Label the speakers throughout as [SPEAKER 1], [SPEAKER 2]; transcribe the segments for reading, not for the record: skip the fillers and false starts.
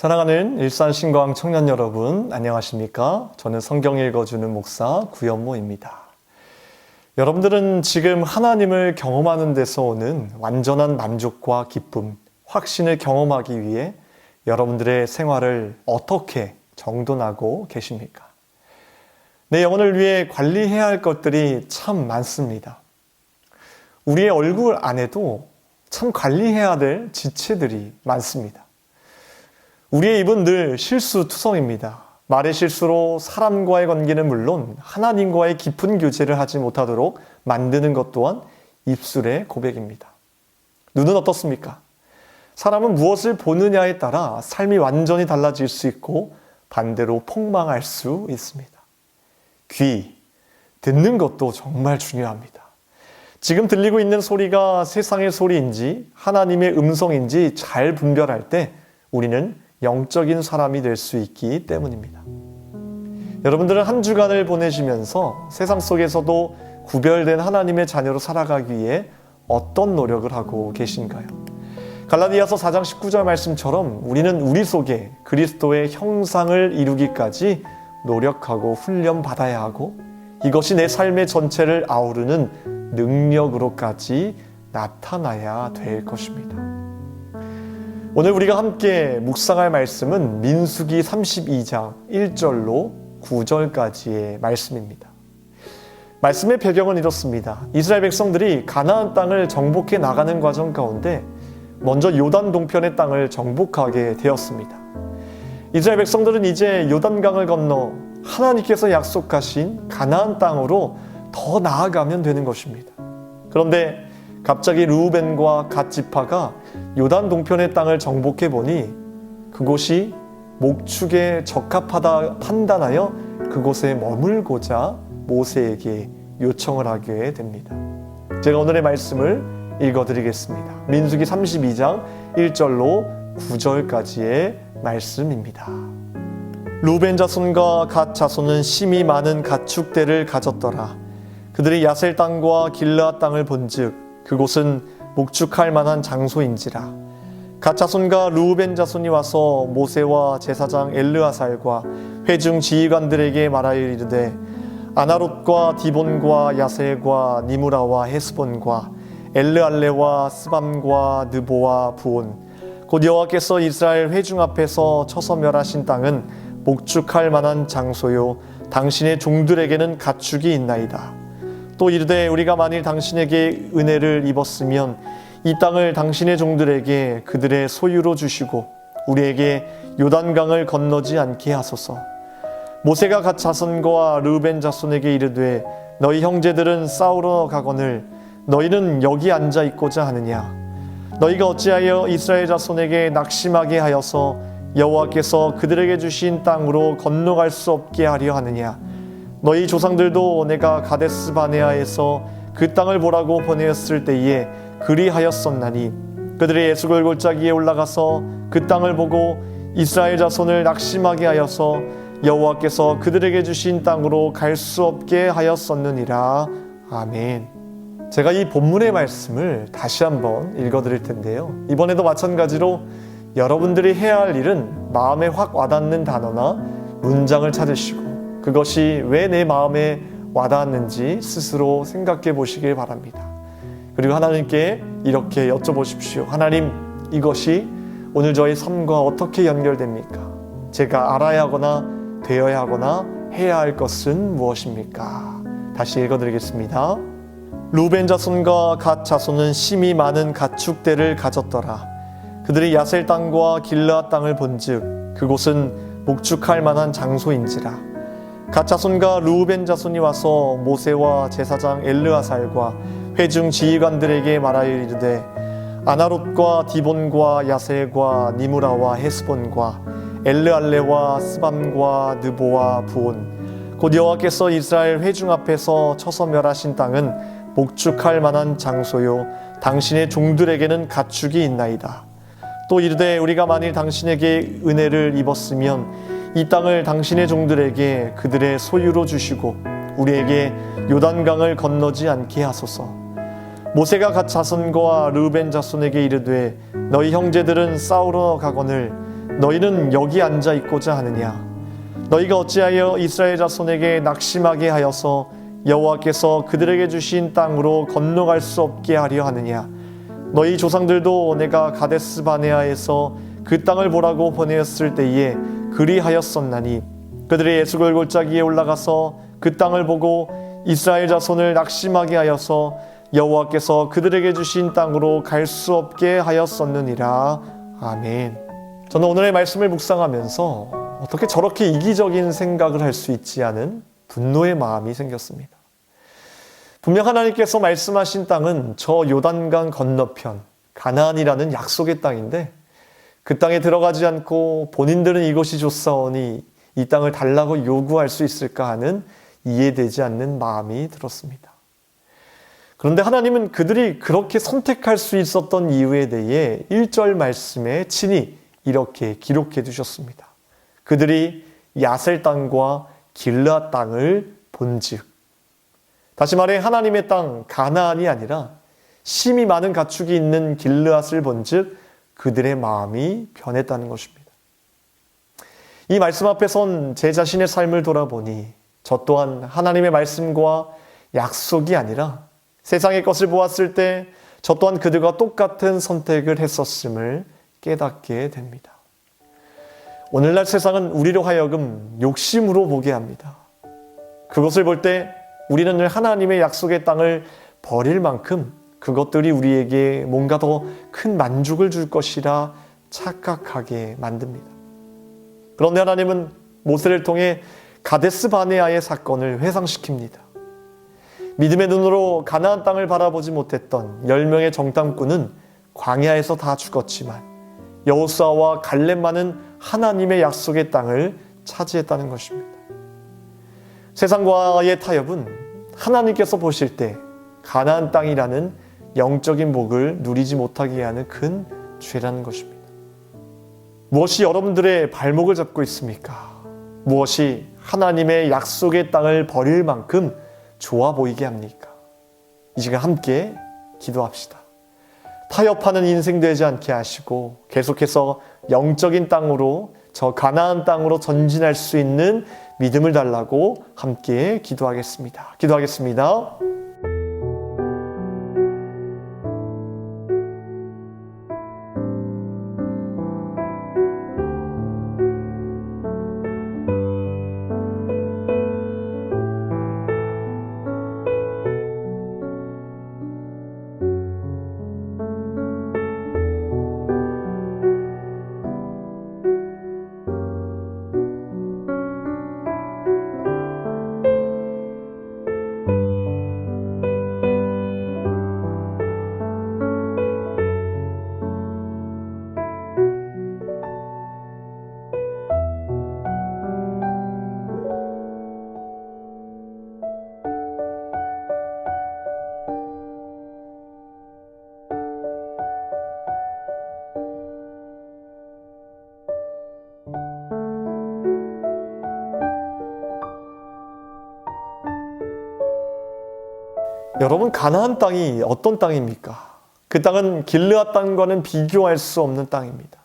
[SPEAKER 1] 사랑하는 일산신광 청년 여러분, 안녕하십니까? 저는 성경 읽어주는 목사 구현모입니다. 여러분들은 지금 하나님을 경험하는 데서 오는 완전한 만족과 기쁨, 확신을 경험하기 위해 여러분들의 생활을 어떻게 정돈하고 계십니까? 내 영혼을 위해 관리해야 할 것들이 참 많습니다. 우리의 얼굴 안에도 참 관리해야 될 지체들이 많습니다. 우리의 입은 늘 실수투성입니다. 말의 실수로 사람과의 관계는 물론 하나님과의 깊은 교제를 하지 못하도록 만드는 것 또한 입술의 고백입니다. 눈은 어떻습니까? 사람은 무엇을 보느냐에 따라 삶이 완전히 달라질 수 있고 반대로 폭망할 수 있습니다. 귀, 듣는 것도 정말 중요합니다. 지금 들리고 있는 소리가 세상의 소리인지 하나님의 음성인지 잘 분별할 때 우리는 영적인 사람이 될 수 있기 때문입니다. 여러분들은 한 주간을 보내시면서 세상 속에서도 구별된 하나님의 자녀로 살아가기 위해 어떤 노력을 하고 계신가요? 갈라디아서 4장 19절 말씀처럼 우리는 우리 속에 그리스도의 형상을 이루기까지 노력하고 훈련받아야 하고 이것이 내 삶의 전체를 아우르는 능력으로까지 나타나야 될 것입니다. 오늘 우리가 함께 묵상할 말씀은 민수기 32장 1절로 9절까지의 말씀입니다. 말씀의 배경은 이렇습니다. 이스라엘 백성들이 가나안 땅을 정복해 나가는 과정 가운데 먼저 요단 동편의 땅을 정복하게 되었습니다. 이스라엘 백성들은 이제 요단강을 건너 하나님께서 약속하신 가나안 땅으로 더 나아가면 되는 것입니다. 그런데 갑자기 르우벤과 갓 지파가 요단 동편의 땅을 정복해 보니 그곳이 목축에 적합하다 판단하여 그곳에 머물고자 모세에게 요청을 하게 됩니다. 제가 오늘의 말씀을 읽어드리겠습니다. 민수기 32장 1절로 9절까지의 말씀입니다. 르우벤 자손과 갓 자손은 심히 많은 가축대를 가졌더라. 그들이 야셀 땅과 길르앗 땅을 본즉 그곳은 목축할 만한 장소인지라. 갓 자손과 르우벤 자손이 와서 모세와 제사장 엘르아살과 회중 지휘관들에게 말하여 이르되 아나롯과 디본과 야셀과 니무라와 헤스본과 엘르알레와 스밤과 느보와 부온 곧 여호와께서 이스라엘 회중 앞에서 쳐서 멸하신 땅은 목축할 만한 장소요 당신의 종들에게는 가축이 있나이다. 또 이르되 우리가 만일 당신에게 은혜를 입었으면 이 땅을 당신의 종들에게 그들의 소유로 주시고 우리에게 요단강을 건너지 않게 하소서. 모세가 갓 자손과 르우벤 자손에게 이르되 너희 형제들은 싸우러 가거늘 너희는 여기 앉아 있고자 하느냐. 너희가 어찌하여 이스라엘 자손에게 낙심하게 하여서 여호와께서 그들에게 주신 땅으로 건너갈 수 없게 하려 하느냐. 너희 조상들도 내가 가데스 바네아에서 그 땅을 보라고 보내었을 때에 그리하였었나니 그들의 에스골 골짜기에 올라가서 그 땅을 보고 이스라엘 자손을 낙심하게 하여서 여호와께서 그들에게 주신 땅으로 갈 수 없게 하였었느니라. 아멘. 제가 이 본문의 말씀을 다시 한번 읽어드릴 텐데요. 이번에도 마찬가지로 여러분들이 해야 할 일은 마음에 확 와닿는 단어나 문장을 찾으시고 그것이 왜 내 마음에 와닿았는지 스스로 생각해 보시길 바랍니다. 그리고 하나님께 이렇게 여쭤보십시오. 하나님, 이것이 오늘 저의 삶과 어떻게 연결됩니까? 제가 알아야 하거나 되어야 하거나 해야 할 것은 무엇입니까? 다시 읽어드리겠습니다. 르우벤 자손과 갓 자손은 심히 많은 가축대를 가졌더라. 그들이 야셀 땅과 길르앗 땅을 본즉 그곳은 목축할 만한 장소인지라. 갓 자손과 르우벤 자손이 와서 모세와 제사장 엘르아살과 회중 지휘관들에게 말하여 이르되 아나롯과 디본과 야셀과 니무라와 헤스본과 엘르알레와 스밤과 느보와 부온 곧 여호와께서 이스라엘 회중 앞에서 쳐서 멸하신 땅은 목축할 만한 장소요 당신의 종들에게는 가축이 있나이다. 또 이르되 우리가 만일 당신에게 은혜를 입었으면 이 땅을 당신의 종들에게 그들의 소유로 주시고 우리에게 요단강을 건너지 않게 하소서. 모세가 갓 자손과 르우벤 자손에게 이르되 너희 형제들은 싸우러 가거늘 너희는 여기 앉아 있고자 하느냐? 너희가 어찌하여 이스라엘 자손에게 낙심하게 하여서 여호와께서 그들에게 주신 땅으로 건너갈 수 없게 하려 하느냐? 너희 조상들도 내가 가데스 바네아에서 그 땅을 보라고 보내었을 때에 그리하였었나니 그들의 예수골 골짜기에 올라가서 그 땅을 보고 이스라엘 자손을 낙심하게 하여서 여호와께서 그들에게 주신 땅으로 갈 수 없게 하였었느니라. 아멘. 저는 오늘의 말씀을 묵상하면서 어떻게 저렇게 이기적인 생각을 할 수 있지 않은 분노의 마음이 생겼습니다. 분명 하나님께서 말씀하신 땅은 저 요단강 건너편 가나안이라는 약속의 땅인데 그 땅에 들어가지 않고 본인들은 이것이 좋사오니 이 땅을 달라고 요구할 수 있을까 하는 이해되지 않는 마음이 들었습니다. 그런데 하나님은 그들이 그렇게 선택할 수 있었던 이유에 대해 1절 말씀에 친히 이렇게 기록해 두셨습니다. 그들이 야셀 땅과 길르앗 땅을 본즉, 다시 말해 하나님의 땅 가나안이 아니라 심히 많은 가축이 있는 길르앗을 본즉 그들의 마음이 변했다는 것입니다. 이 말씀 앞에 선 제 자신의 삶을 돌아보니 저 또한 하나님의 말씀과 약속이 아니라 세상의 것을 보았을 때 저 또한 그들과 똑같은 선택을 했었음을 깨닫게 됩니다. 오늘날 세상은 우리로 하여금 욕심으로 보게 합니다. 그것을 볼 때 우리는 늘 하나님의 약속의 땅을 버릴 만큼 그것들이 우리에게 뭔가 더 큰 만족을 줄 것이라 착각하게 만듭니다. 그런데 하나님은 모세를 통해 가데스 바네아의 사건을 회상시킵니다. 믿음의 눈으로 가나안 땅을 바라보지 못했던 10명의 정탐꾼은 광야에서 다 죽었지만 여호수아와 갈렙만은 하나님의 약속의 땅을 차지했다는 것입니다. 세상과의 타협은 하나님께서 보실 때 가나안 땅이라는 영적인 복을 누리지 못하게 하는 큰 죄라는 것입니다. 무엇이 여러분들의 발목을 잡고 있습니까? 무엇이 하나님의 약속의 땅을 버릴 만큼 좋아 보이게 합니까? 이 시간 함께 기도합시다. 타협하는 인생 되지 않게 하시고 계속해서 영적인 땅으로 저 가나안 땅으로 전진할 수 있는 믿음을 달라고 함께 기도하겠습니다. 기도하겠습니다. 여러분, 가나안 땅이 어떤 땅입니까? 그 땅은 길르앗 땅과는 비교할 수 없는 땅입니다.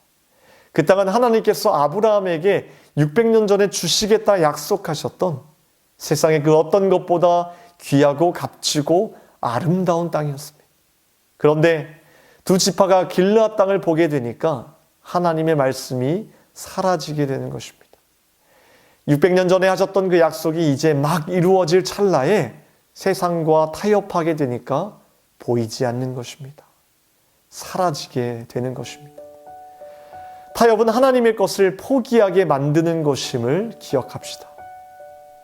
[SPEAKER 1] 그 땅은 하나님께서 아브라함에게 600년 전에 주시겠다 약속하셨던 세상의 그 어떤 것보다 귀하고 값지고 아름다운 땅이었습니다. 그런데 두 지파가 길르앗 땅을 보게 되니까 하나님의 말씀이 사라지게 되는 것입니다. 600년 전에 하셨던 그 약속이 이제 막 이루어질 찰나에 세상과 타협하게 되니까 보이지 않는 것입니다. 사라지게 되는 것입니다. 타협은 하나님의 것을 포기하게 만드는 것임을 기억합시다.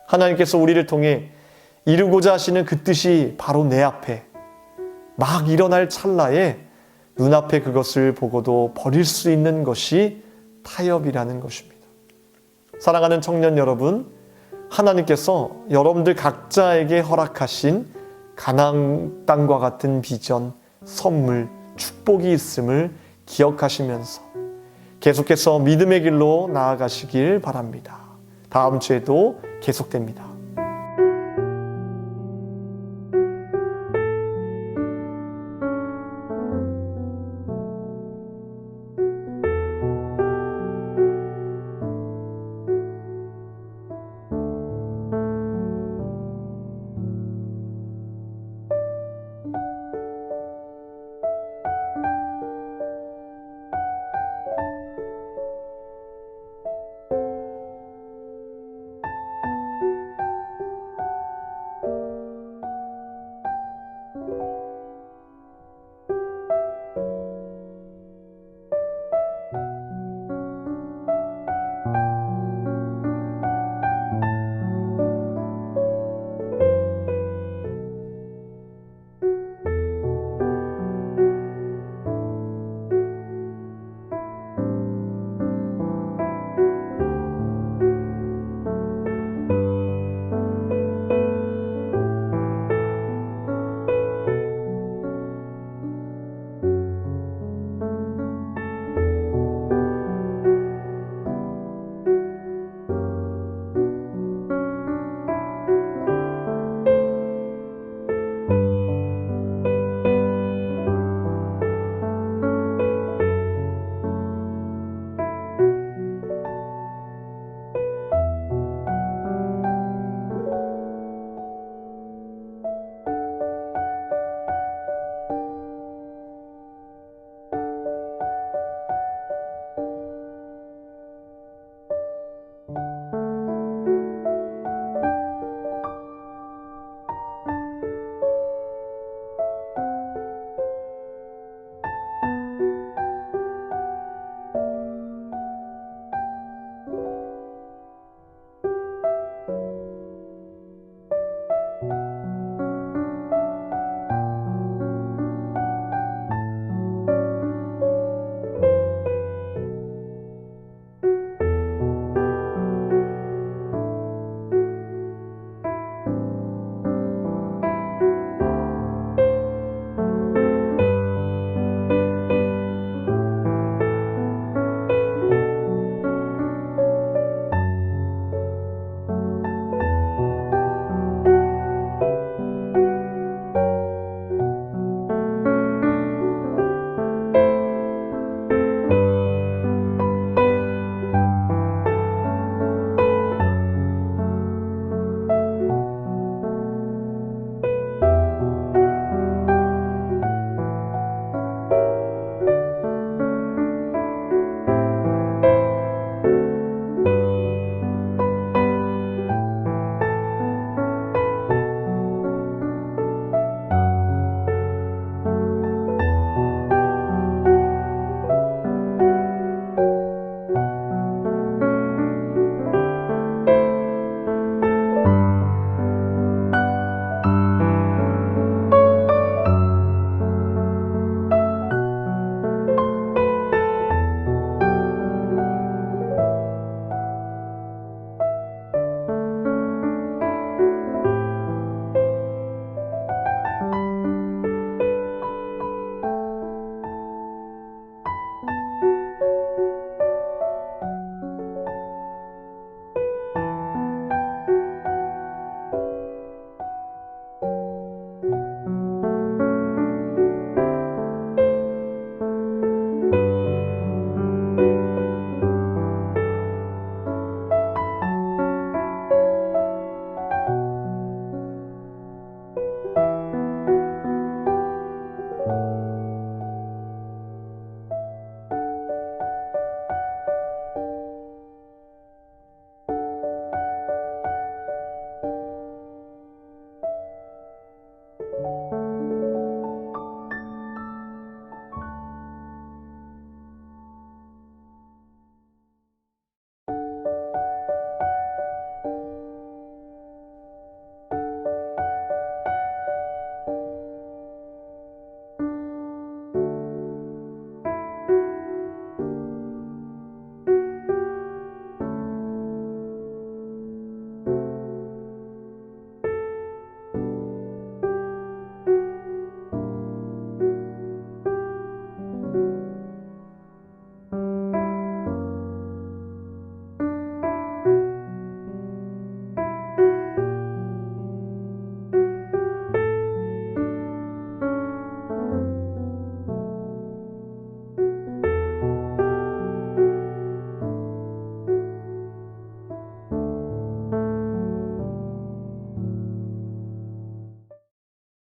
[SPEAKER 1] 하나님께서 우리를 통해 이루고자 하시는 그 뜻이 바로 내 앞에 막 일어날 찰나에 눈앞에 그것을 보고도 버릴 수 있는 것이 타협이라는 것입니다. 사랑하는 청년 여러분, 하나님께서 여러분들 각자에게 허락하신 가나안 땅과 같은 비전, 선물, 축복이 있음을 기억하시면서 계속해서 믿음의 길로 나아가시길 바랍니다. 다음 주에도 계속됩니다.